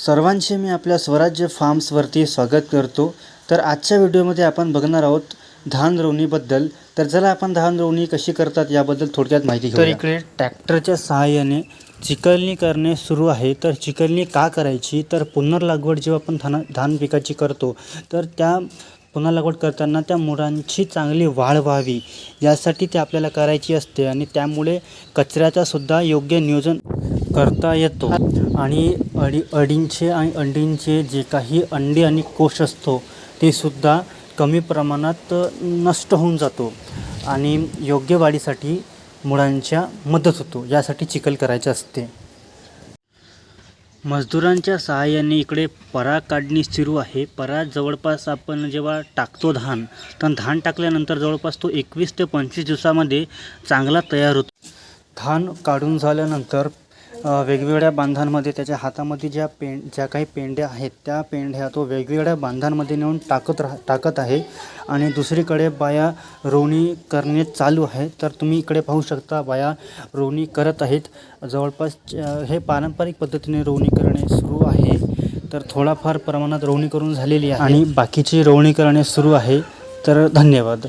सर्वांचे मी आपल्या स्वराज्य फार्म्सवरती स्वागत करतो। तर आजच्या व्हिडिओमध्ये आपण बघणार आहोत धान रोवणीबद्दल। तर चला आपण धान रोवणी कशी करतात याबद्दल थोडक्यात माहिती घेऊया। तर इकडे ट्रॅक्टरच्या सहाय्याने चिखलणी करणे सुरू आहे। तर चिखलणी का करायची, तर पुनर्लागवड जेव्हा आपण धान पिकाची करतो तर त्या पुनर्लागवड करताना त्या मुळांची चांगली वाढ व्हावी यासाठी ते आपल्याला करायची असते आणि त्यामुळे कचऱ्याचा सुद्धा योग्य नियोजन करता येतो आणि अळींचे आणि अंडींचे जे काही अंडी आणि कोश असतो ते सुद्धा कमी प्रमाणात नष्ट होऊन जातो आणि योग्य वाढीसाठी मुळांच्या मदत होतो। यासाठी चिखल करायचे असते। मजदुरांच्या सहाय्याने इकडे पराग काढणी सुरू आहे। पराग जवळपास आपण जेव्हा टाकतो धान, तर धान टाकल्यानंतर जवळपास तो 21 ते 25 दिवसामध्ये चांगला तयार होतो। धान काढून झाल्यानंतर वेगवेगळ्या बांधांमध्ये त्याच्या हातामध्ये ज्या काही पेंड्या आहेत त्या पेंड्या तो वेगवेगळ्या बांधांमध्ये नेऊन टाकत आहे आणि दुसरीकडे बाया रोवणी करणे चालू आहे। तर तुम्ही इकडे पाहू शकता बाया रोवणी करत आहेत। जवळपास हे पारंपरिक पद्धतीने रोवणी करणे सुरू आहे। तर थोडाफार प्रमाणात रोवणी करून झालेली आहे आणि बाकीची रोवणी करणे सुरू आहे। तर धन्यवाद।